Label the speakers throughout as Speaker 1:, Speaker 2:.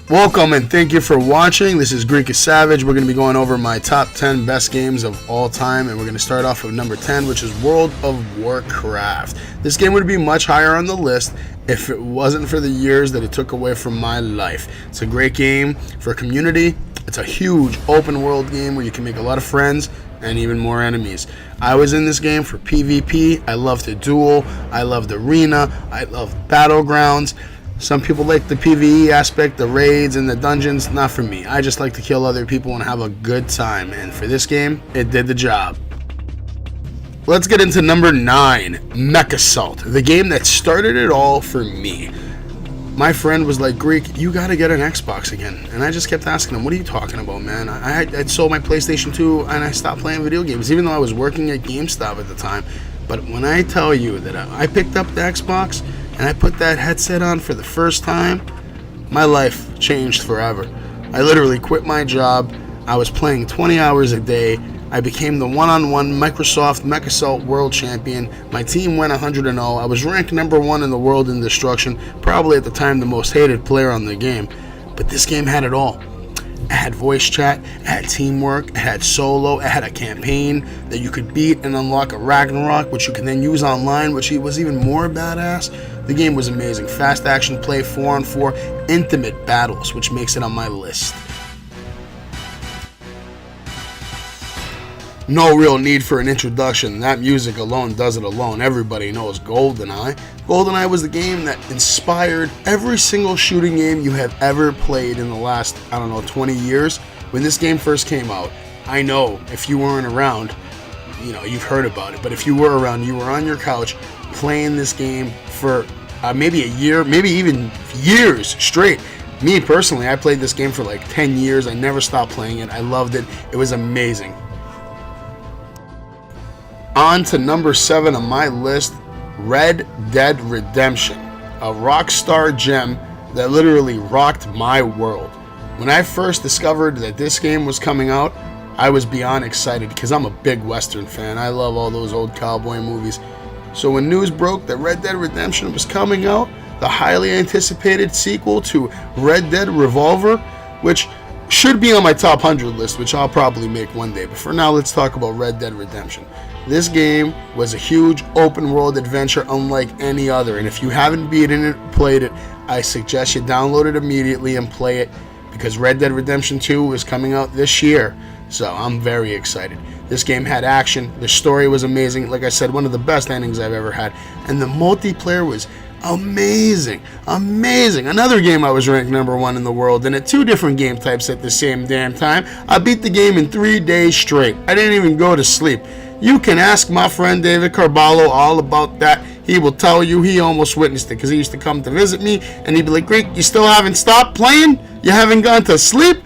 Speaker 1: Welcome and thank you for watching. This is Greek is Savage. We're going to be going over my top 10 best games of all time, and we're going to start off with number 10, which is World of Warcraft. This game would be much higher on the list if it wasn't for the years that it took away from my life. It's a great game for community. It's a huge open world game where you can make a lot of friends and even more enemies. I was in this game for PvP. I loved the duel. I loved arena. I loved battlegrounds. Some people like the PvE aspect, the raids and the dungeons. Not for me. I just like to kill other people and have a good time. And for this game, it did the job. Let's get into number 9, Mech Assault, the game that started it all for me. My friend was like, Greek, you gotta get an Xbox again. And I just kept asking him, what are you talking about, man? I sold my PlayStation 2 and I stopped playing video games, even though I was working at GameStop at the time. But when I tell you that I picked up the Xbox and I put that headset on for the first time, my life changed forever. I literally quit my job. I was playing 20 hours a day. I became the one-on-one Microsoft Mech Assault World Champion. My team went 100-0. I was ranked number 1 in the world in destruction, probably at the time the most hated player on the game. But this game had it all. It had voice chat, it had teamwork, it had solo, it had a campaign that you could beat and unlock a Ragnarok, which you can then use online, which was even more badass. The game was amazing. Fast action play, 4-on-4, intimate battles, which makes it on my list. No real need for an introduction. That music alone does it alone. Everybody knows Goldeneye. Goldeneye was the game that inspired every single shooting game you have ever played in the last, 20 years. When this game first came out, I know if you weren't around, you've heard about it. But if you were around, you were on your couch playing this game for maybe a year, maybe even years straight. Me personally, I played this game for like 10 years. I never stopped playing it. I loved it. It was amazing. On to number 7 on my list, Red Dead Redemption, a Rockstar gem that literally rocked my world. When I first discovered that this game was coming out, I was beyond excited because I'm a big Western fan. I love all those old cowboy movies. So when news broke that Red Dead Redemption was coming out, the highly anticipated sequel to Red Dead Revolver, which should be on my top 100 list, which I'll probably make one day. But for now, let's talk about Red Dead Redemption. This game was a huge open world adventure unlike any other, and if you haven't beaten it, played it, I suggest you download it immediately and play it, because Red Dead Redemption 2 is coming out this year, so I'm very excited. This game had action, the story was amazing, like I said, one of the best endings I've ever had, and the multiplayer was amazing. Another game I was ranked number 1 in the world, and at 2 different game types at the same damn time. I beat the game in 3 days straight. I didn't even go to sleep. You can ask my friend David Carballo all about that. He will tell you he almost witnessed it because he used to come to visit me and he'd be like, Greek, you still haven't stopped playing? You haven't gone to sleep?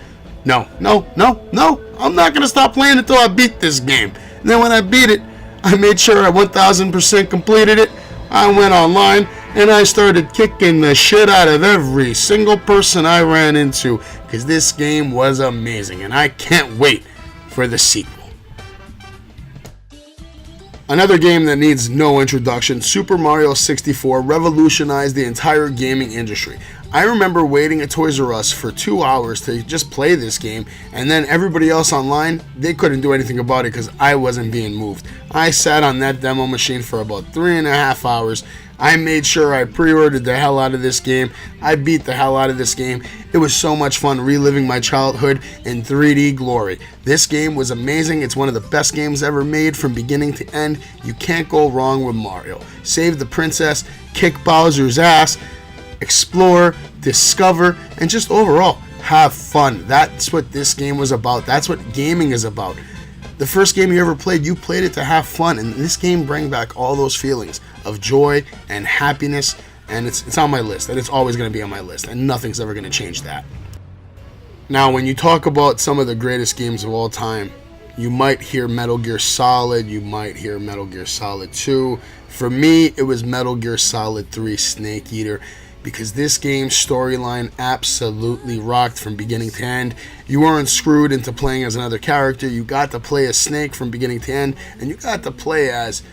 Speaker 1: No. I'm not going to stop playing until I beat this game. And then when I beat it, I made sure I 1000% completed it. I went online and I started kicking the shit out of every single person I ran into because this game was amazing and I can't wait for the sequel. Another game that needs no introduction, Super Mario 64 revolutionized the entire gaming industry. I remember waiting at Toys R Us for 2 hours to just play this game, and then everybody else online, they couldn't do anything about it because I wasn't being moved. I sat on that demo machine for about 3.5 hours. I made sure I pre-ordered the hell out of this game. I beat the hell out of this game. It was so much fun reliving my childhood in 3D glory. This game was amazing. It's one of the best games ever made from beginning to end. You can't go wrong with Mario. Save the princess, kick Bowser's ass, explore, discover, and just overall have fun. That's what this game was about. That's what gaming is about. The first game you ever played, you played it to have fun, and this game brings back all those feelings of joy and happiness, and it's on my list, and it's always going to be on my list, and nothing's ever going to change that. Now, when you talk about some of the greatest games of all time, you might hear Metal Gear Solid, you might hear Metal Gear Solid 2. For me, it was Metal Gear Solid 3 Snake Eater, because this game's storyline absolutely rocked from beginning to end. You weren't screwed into playing as another character. You got to play as Snake from beginning to end, and you got to play as,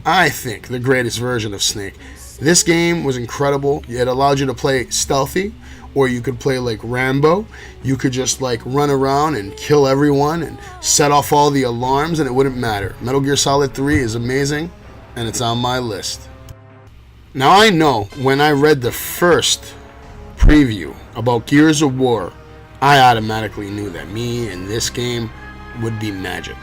Speaker 1: I think, the greatest version of Snake. This game was incredible. It allowed you to play stealthy, or you could play like Rambo. You could just like run around and kill everyone and set off all the alarms and it wouldn't matter. Metal Gear Solid 3 is amazing and it's on my list. Now I know when I read the first preview about Gears of War, I automatically knew that me and this game would be magic.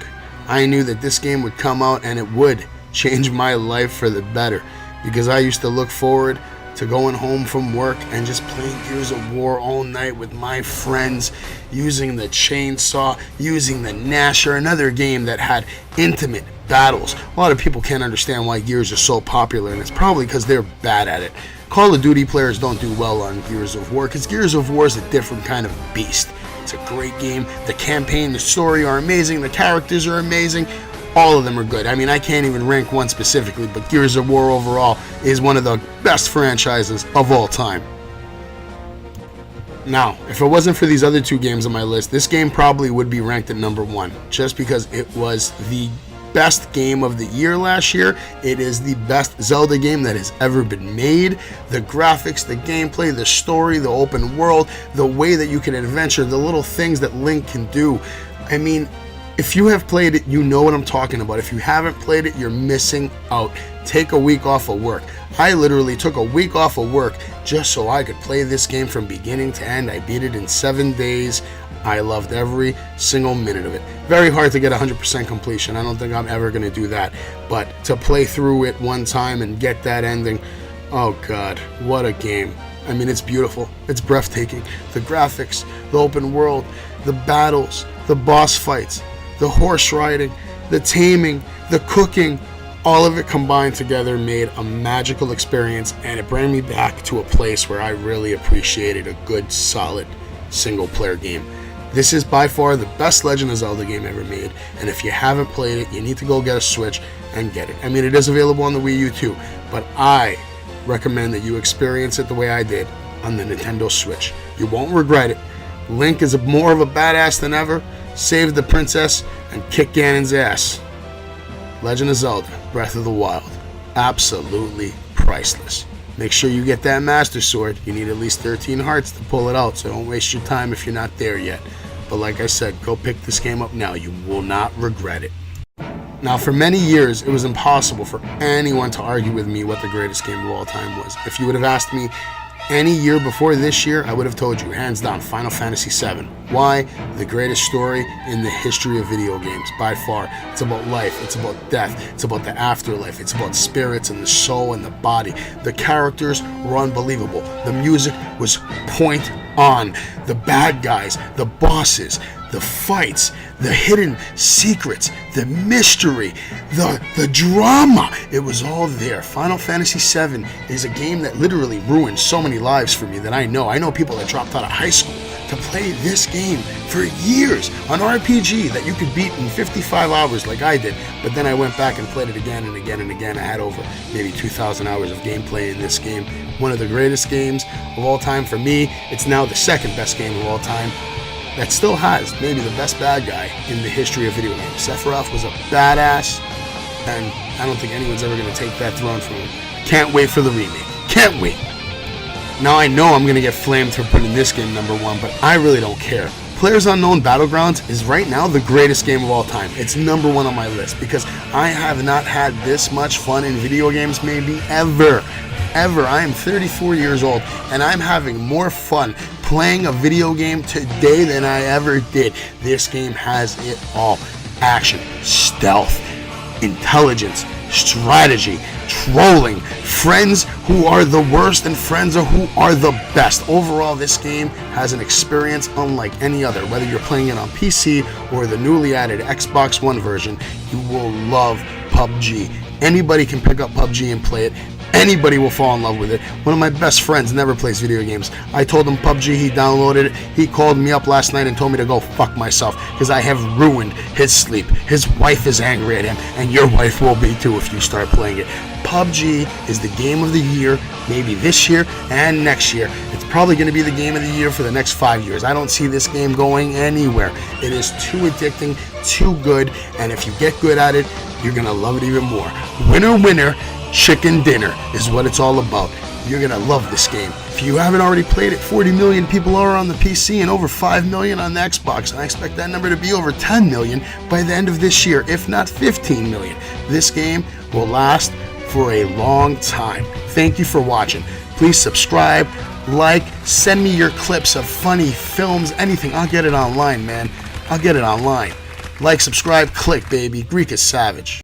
Speaker 1: I knew that this game would come out and it would change my life for the better, because I used to look forward to going home from work and just playing Gears of War all night with my friends, using the chainsaw, using the Gnasher, another game that had intimate battles. A lot of people can't understand why Gears is so popular, and it's probably because they're bad at it. Call of Duty players don't do well on Gears of War because Gears of War is a different kind of beast. It's a great game. The campaign, the story are amazing. The characters are amazing. All of them are good. I mean, I can't even rank one specifically, but Gears of War overall is one of the best franchises of all time. Now, if it wasn't for these other two games on my list, this game probably would be ranked at number 1, just because it was the best game of the year last year. It is the best Zelda game that has ever been made. The graphics, the gameplay, the story, the open world, the way that you can adventure, the little things that Link can do. I mean, if you have played it, you know what I'm talking about. If you haven't played it, you're missing out. Take a week off of work. I literally took a week off of work just so I could play this game from beginning to end. I beat it in 7 days. I loved every single minute of it. Very hard to get 100% completion. I don't think I'm ever going to do that. But to play through it one time and get that ending, oh God, what a game. I mean, it's beautiful. It's breathtaking. The graphics, the open world, the battles, the boss fights, the horse riding, the taming, the cooking, all of it combined together made a magical experience, and it brought me back to a place where I really appreciated a good, solid, single-player game. This is by far the best Legend of Zelda game ever made, and if you haven't played it, you need to go get a Switch and get it. I mean, it is available on the Wii U too, but I recommend that you experience it the way I did on the Nintendo Switch. You won't regret it. Link is more of a badass than ever, saved the princess, and kicked Ganon's ass. Legend of Zelda, Breath of the Wild. Absolutely priceless. Make sure you get that Master Sword. You need at least 13 hearts to pull it out, so don't waste your time if you're not there yet. But like I said, go pick this game up now. You will not regret it. Now, for many years, it was impossible for anyone to argue with me what the greatest game of all time was. If you would have asked me any year before this year, I would have told you, hands down, Final Fantasy VII. Why? The greatest story in the history of video games, by far. It's about life, it's about death, it's about the afterlife, it's about spirits and the soul and the body. The characters were unbelievable. The music was point on. The bad guys, the bosses, the fights, the hidden secrets, the mystery, the drama. It was all there. Final Fantasy VII is a game that literally ruined so many lives for me that I know. I know people that dropped out of high school to play this game for years. An RPG that you could beat in 55 hours like I did. But then I went back and played it again and again and again. I had over maybe 2,000 hours of gameplay in this game. One of the greatest games of all time for me. It's now the second best game of all time. That still has maybe the best bad guy in the history of video games. Sephiroth was a badass, and I don't think anyone's ever going to take that throne from him. Can't wait for the remake. Can't wait. Now I know I'm going to get flamed for putting this game number 1, but I really don't care. PlayerUnknown Battlegrounds is right now the greatest game of all time. It's number 1 on my list because I have not had this much fun in video games maybe ever. I am 34 years old, and I'm having more fun playing a video game today than I ever did. This game has it all. Action, stealth, intelligence, strategy, trolling, friends who are the worst and friends who are the best. Overall, this game has an experience unlike any other. Whether you're playing it on PC or the newly added Xbox One version, you will love PUBG. Anybody can pick up PUBG and play it. Anybody will fall in love with it. One of my best friends never plays video games. I told him PUBG, he downloaded it. He called me up last night and told me to go fuck myself because I have ruined his sleep. His wife is angry at him, and your wife will be too if you start playing it. PUBG is the game of the year, maybe this year and next year. It's probably going to be the game of the year for the next 5 years. I don't see this game going anywhere. It is too addicting, too good, and if you get good at it, you're going to love it even more. Winner, winner. Chicken dinner is what it's all about. You're going to love this game. If you haven't already played it, 40 million people are on the PC and over 5 million on the Xbox. And I expect that number to be over 10 million by the end of this year, if not 15 million. This game will last for a long time. Thank you for watching. Please subscribe, like, send me your clips of funny films, anything. I'll get it online, man. I'll get it online. Like, subscribe, click, baby. Greek is savage.